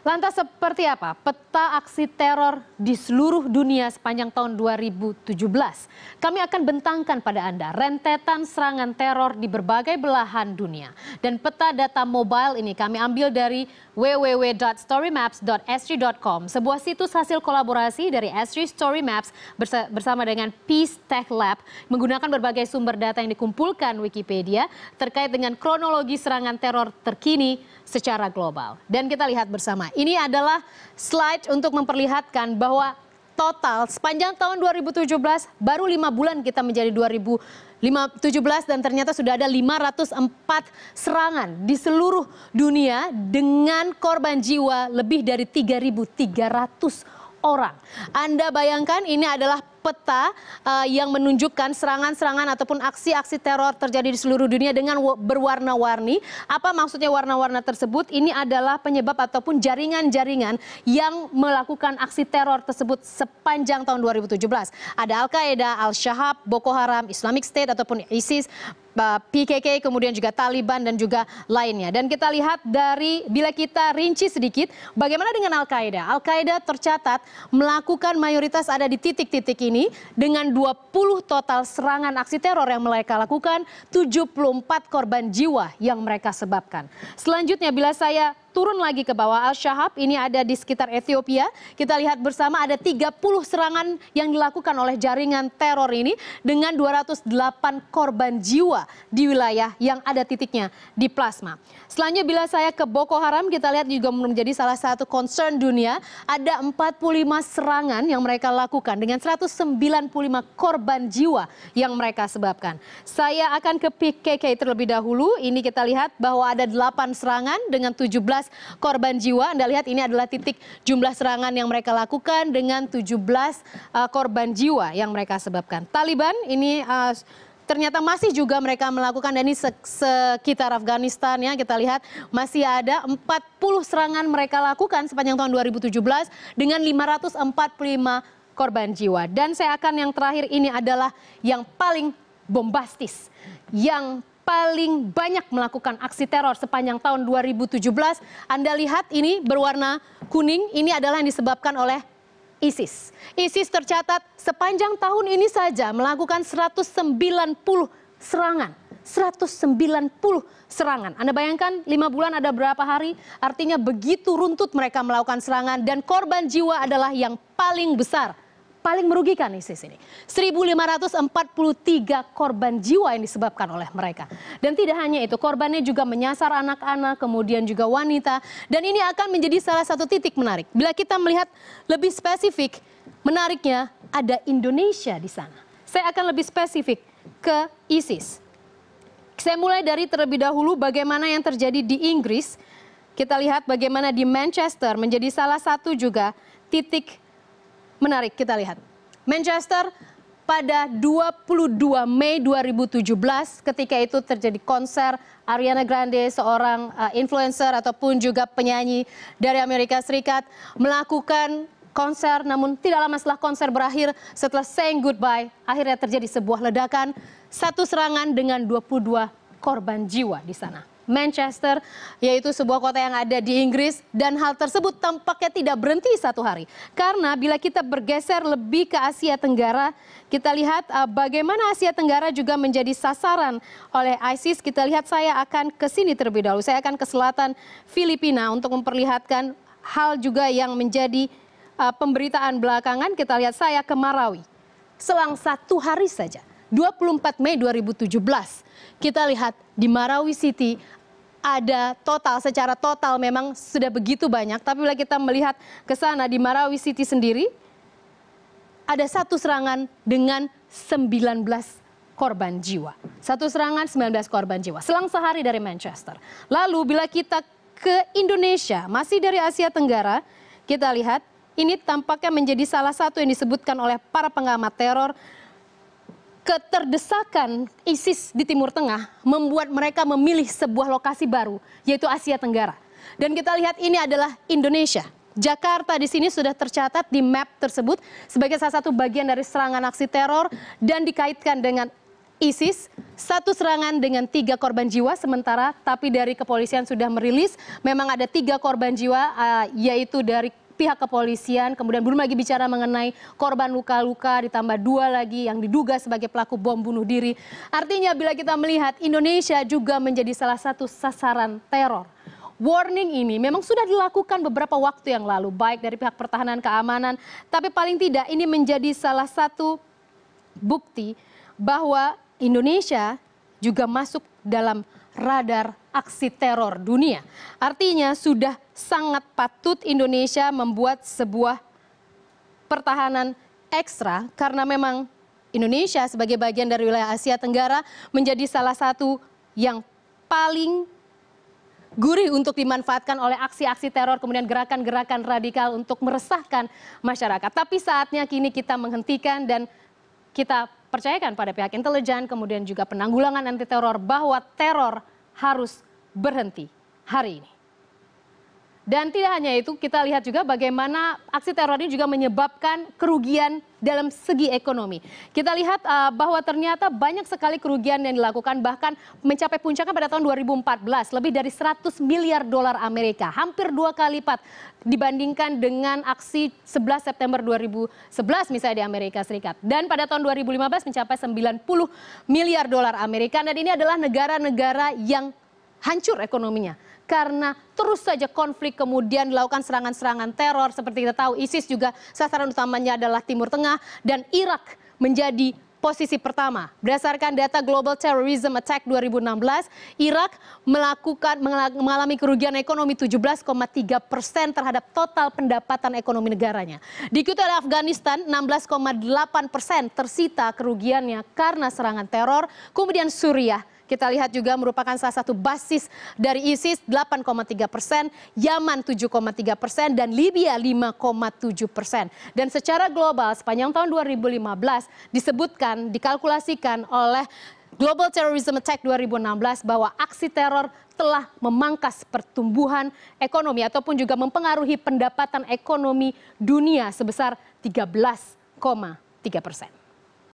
Lantas seperti apa peta aksi teror di seluruh dunia sepanjang tahun 2017? Kami akan bentangkan pada Anda rentetan serangan teror di berbagai belahan dunia. Dan peta data mobile ini kami ambil dari www.storymaps.sri.com, sebuah situs hasil kolaborasi dari Esri Story Maps bersama dengan Peace Tech Lab, menggunakan berbagai sumber data yang dikumpulkan Wikipedia terkait dengan kronologi serangan teror terkini secara global. Dan kita lihat bersama, ini adalah slide untuk memperlihatkan bahwa total sepanjang tahun 2017 baru 5 bulan kita menjadi 2017 dan ternyata sudah ada 504 serangan di seluruh dunia dengan korban jiwa lebih dari 3.300 orang. Anda bayangkan ini adalah peta yang menunjukkan serangan-serangan ataupun aksi-aksi teror terjadi di seluruh dunia dengan berwarna-warni. Apa maksudnya warna-warna tersebut? Ini adalah penyebab ataupun jaringan-jaringan yang melakukan aksi teror tersebut sepanjang tahun 2017. Ada Al-Qaeda, Al-Shabaab, Boko Haram, Islamic State ataupun ISIS, PKK, kemudian juga Taliban dan juga lainnya. Dan kita lihat dari, bila kita rinci sedikit, bagaimana dengan Al-Qaeda? Al-Qaeda tercatat melakukan mayoritas ada di titik-titik ini dengan 20 total serangan aksi teror yang mereka lakukan, 74 korban jiwa yang mereka sebabkan. Selanjutnya bila saya turun lagi ke bawah, Al-Shabaab ini ada di sekitar Ethiopia. Kita lihat bersama ada 30 serangan yang dilakukan oleh jaringan teror ini dengan 208 korban jiwa di wilayah yang ada titiknya di plasma. Selanjutnya bila saya ke Boko Haram, kita lihat juga menjadi salah satu concern dunia. Ada 45 serangan yang mereka lakukan dengan 195 korban jiwa yang mereka sebabkan. Saya akan ke PKK terlebih dahulu. Ini kita lihat bahwa ada 8 serangan dengan 17 korban jiwa. Anda lihat ini adalah titik jumlah serangan yang mereka lakukan dengan 17 korban jiwa yang mereka sebabkan. Taliban ini ternyata masih juga mereka melakukan, dan ini sekitar Afghanistan ya, kita lihat masih ada 40 serangan mereka lakukan sepanjang tahun 2017 dengan 545 korban jiwa. Dan saya akan yang terakhir, ini adalah yang paling bombastis, yang paling banyak melakukan aksi teror sepanjang tahun 2017. Anda lihat ini berwarna kuning, ini adalah yang disebabkan oleh ISIS. ISIS tercatat sepanjang tahun ini saja melakukan 190 serangan. 190 serangan. Anda bayangkan 5 bulan ada berapa hari? Artinya begitu runtut mereka melakukan serangan, dan korban jiwa adalah yang paling besar. Paling merugikan ISIS ini. 1.543 korban jiwa yang disebabkan oleh mereka. Dan tidak hanya itu, korbannya juga menyasar anak-anak, kemudian juga wanita. Dan ini akan menjadi salah satu titik menarik. Bila kita melihat lebih spesifik, menariknya ada Indonesia di sana. Saya akan lebih spesifik ke ISIS. Saya mulai dari terlebih dahulu bagaimana yang terjadi di Inggris. Kita lihat bagaimana di Manchester menjadi salah satu juga titik menarik. Kita lihat Manchester pada 22 Mei 2017, ketika itu terjadi konser Ariana Grande, seorang influencer ataupun juga penyanyi dari Amerika Serikat, melakukan konser, namun tidak lama setelah konser berakhir, setelah saying goodbye, akhirnya terjadi sebuah ledakan, satu serangan dengan 22 korban jiwa di sana. Manchester, yaitu sebuah kota yang ada di Inggris, dan hal tersebut tampaknya tidak berhenti satu hari. Karena bila kita bergeser lebih ke Asia Tenggara, kita lihat bagaimana Asia Tenggara juga menjadi sasaran oleh ISIS. Kita lihat, saya akan ke sini terlebih dahulu. Saya akan ke selatan Filipina untuk memperlihatkan hal juga yang menjadi pemberitaan belakangan. Kita lihat, saya ke Marawi. Selang satu hari saja, 24 Mei 2017, kita lihat di Marawi City ada secara total memang sudah begitu banyak. Tapi bila kita melihat ke sana di Marawi City sendiri, ada satu serangan dengan 19 korban jiwa. Satu serangan 19 korban jiwa. Selang sehari dari Manchester. Lalu bila kita ke Indonesia, masih dari Asia Tenggara, kita lihat ini tampaknya menjadi salah satu yang disebutkan oleh para pengamat teror. Keterdesakan ISIS di Timur Tengah membuat mereka memilih sebuah lokasi baru, yaitu Asia Tenggara. Dan kita lihat ini adalah Indonesia. Jakarta di sini sudah tercatat di map tersebut sebagai salah satu bagian dari serangan aksi teror dan dikaitkan dengan ISIS, 1 serangan dengan 3 korban jiwa sementara, tapi dari kepolisian sudah merilis memang ada 3 korban jiwa, yaitu dari pihak kepolisian. Kemudian belum lagi bicara mengenai korban luka-luka, ditambah 2 lagi yang diduga sebagai pelaku bom bunuh diri. Artinya bila kita melihat Indonesia juga menjadi salah satu sasaran teror. Warning ini memang sudah dilakukan beberapa waktu yang lalu, baik dari pihak pertahanan keamanan, tapi paling tidak ini menjadi salah satu bukti bahwa Indonesia juga masuk dalam radar aksi teror dunia. Artinya sudah sangat patut Indonesia membuat sebuah pertahanan ekstra karena memang Indonesia sebagai bagian dari wilayah Asia Tenggara menjadi salah satu yang paling gurih untuk dimanfaatkan oleh aksi-aksi teror, kemudian gerakan-gerakan radikal untuk meresahkan masyarakat. Tapi saatnya kini kita menghentikan dan kita percayakan pada pihak intelijen, kemudian juga penanggulangan anti teror bahwa teror harus berhenti hari ini. Dan tidak hanya itu, kita lihat juga bagaimana aksi teror ini juga menyebabkan kerugian dalam segi ekonomi. Kita lihat bahwa ternyata banyak sekali kerugian yang dilakukan, bahkan mencapai puncaknya pada tahun 2014, lebih dari 100 miliar dolar Amerika. Hampir 2 kali lipat dibandingkan dengan aksi 11 September 2011 misalnya di Amerika Serikat. Dan pada tahun 2015 mencapai 90 miliar dolar Amerika. Dan ini adalah negara-negara yang hancur ekonominya. Karena terus saja konflik, kemudian dilakukan serangan-serangan teror. Seperti kita tahu, ISIS juga sasaran utamanya adalah Timur Tengah. Dan Irak menjadi posisi pertama. Berdasarkan data Global Terrorism Attack 2016, Irak mengalami kerugian ekonomi 17,3% terhadap total pendapatan ekonomi negaranya. Diikuti oleh Afghanistan, 16,8% tersita kerugiannya karena serangan teror. Kemudian Suriah, kita lihat juga merupakan salah satu basis dari ISIS 8,3%, Yaman 7,3%, dan Libya 5,7%. Dan secara global sepanjang tahun 2015 disebutkan, dikalkulasikan oleh Global Terrorism Attack 2016 bahwa aksi teror telah memangkas pertumbuhan ekonomi ataupun juga mempengaruhi pendapatan ekonomi dunia sebesar 13,3%.